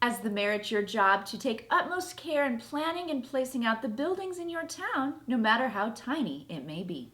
As the mayor, it's your job to take utmost care in planning and placing out the buildings in your town, no matter how tiny it may be.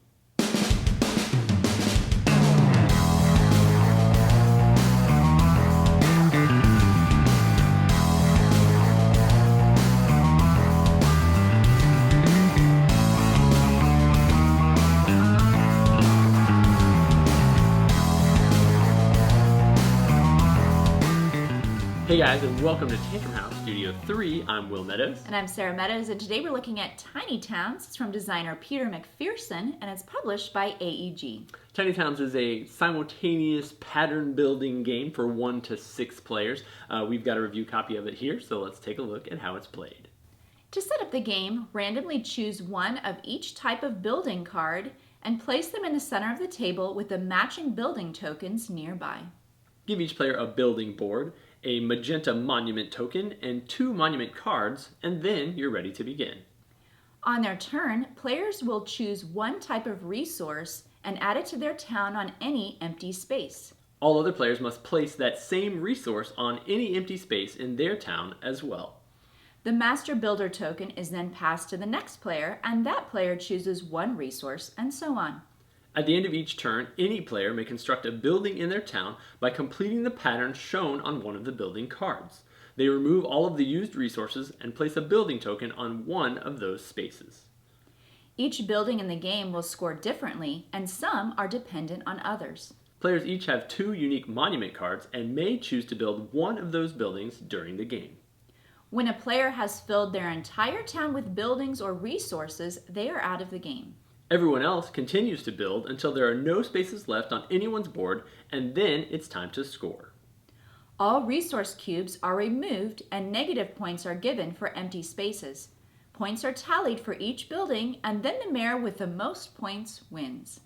Hey guys, and welcome to Tantrum House Studio 3. I'm Will Meadows. And I'm Sara Meadows, and today we're looking at Tiny Towns. It's from designer Peter McPherson, and it's published by AEG. Tiny Towns is a simultaneous pattern building game for 1 to 6 players. We've got a review copy of it here, so let's take a look at how it's played. To set up the game, randomly choose one of each type of building card and place them in the center of the table with the matching building tokens nearby. Give each player a building board, a magenta monument token, and 2 monument cards, and then you're ready to begin. On their turn, players will choose one type of resource and add it to their town on any empty space. All other players must place that same resource on any empty space in their town as well. The Master Builder token is then passed to the next player, and that player chooses one resource, and so on. At the end of each turn, any player may construct a building in their town by completing the pattern shown on one of the building cards. They remove all of the used resources and place a building token on one of those spaces. Each building in the game will score differently, and some are dependent on others. Players each have 2 unique monument cards and may choose to build one of those buildings during the game. When a player has filled their entire town with buildings or resources, they are out of the game. Everyone else continues to build until there are no spaces left on anyone's board, and then it's time to score. All resource cubes are removed and negative points are given for empty spaces. Points are tallied for each building, and then the mayor with the most points wins.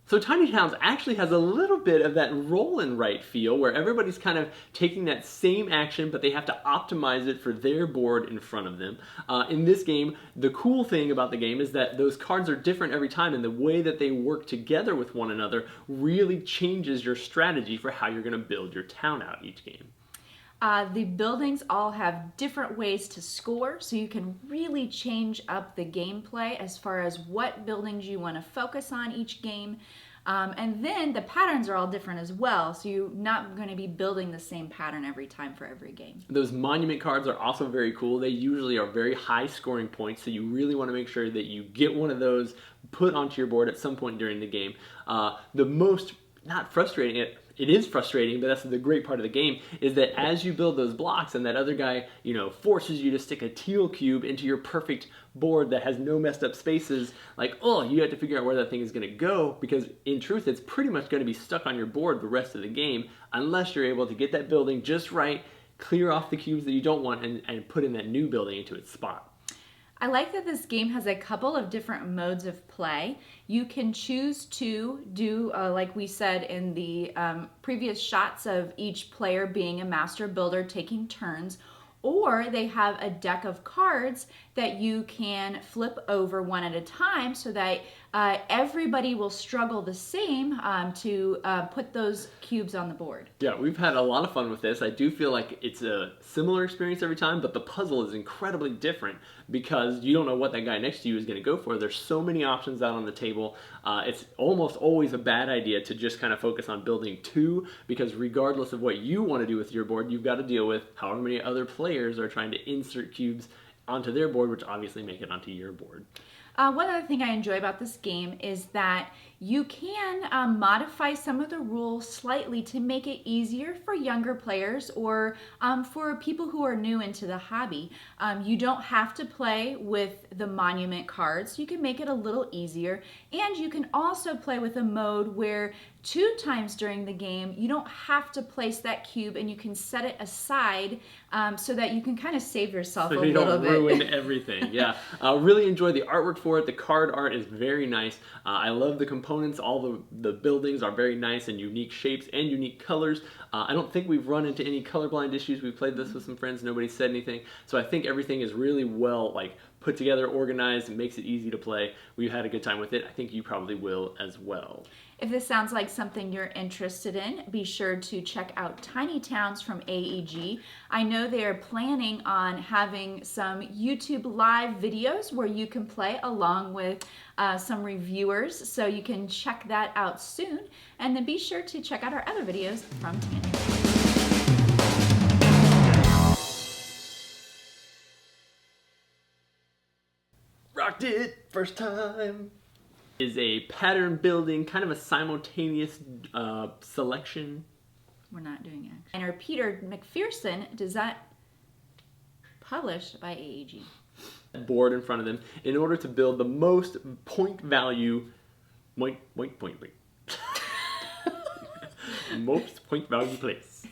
So Tiny Towns actually has a little bit of that roll and write feel where everybody's kind of taking that same action, but they have to optimize it for their board in front of them. In this game, the cool thing about the game is that those cards are different every time, and the way that they work together with one another really changes your strategy for how you're going to build your town out each game. The buildings all have different ways to score, so you can really change up the gameplay as far as what buildings you want to focus on each game. And then the patterns are all different as well, so you're not going to be building the same pattern every time for every game. Those monument cards are also very cool. They usually are very high scoring points, so you really want to make sure that you get one of those put onto your board at some point during the game. The most, not frustrating, it is frustrating, but that's the great part of the game, is that as you build those blocks and that other guy, forces you to stick a teal cube into your perfect board that has no messed up spaces, you have to figure out where that thing is going to go, because in truth, it's pretty much going to be stuck on your board the rest of the game, unless you're able to get that building just right, clear off the cubes that you don't want, and put in that new building into its spot. I like that this game has a couple of different modes of play. You can choose to do, like we said in the previous shots of each player being a master builder taking turns, or they have a deck of cards that you can flip over one at a time so that everybody will struggle the same to put those cubes on the board. Yeah, we've had a lot of fun with this. I do feel like it's a similar experience every time, but the puzzle is incredibly different because you don't know what that guy next to you is going to go for. There's so many options out on the table. It's almost always a bad idea to just kind of focus on building 2, because regardless of what you want to do with your board, you've got to deal with however many other players are trying to insert cubes onto their board, which obviously make it onto your board. One other thing I enjoy about this game is that you can modify some of the rules slightly to make it easier for younger players or for people who are new into the hobby. You don't have to play with the monument cards. You can make it a little easier, and you can also play with a mode where 2 times during the game you don't have to place that cube, and you can set it aside so that you can kind of save yourself a little bit. So you don't ruin everything. Yeah, really enjoy the artwork for it. The card art is very nice. I love the components. All the buildings are very nice and unique shapes and unique colors. I don't think we've run into any colorblind issues. We played this with some friends. Nobody said anything. So I think everything is really well put together, organized, and makes it easy to play. We've had a good time with it. I think you probably will as well. If this sounds like something you're interested in, be sure to check out Tiny Towns from AEG. I know they are planning on having some YouTube live videos where you can play along with some reviewers, so you can check that out soon. And then be sure to check out our other videos from Tiny. Rocked it first time. Is a pattern building, kind of a simultaneous selection. We're not doing action. And our Peter McPherson, does that published by AEG? Board in front of them in order to build the most point value, most point value place.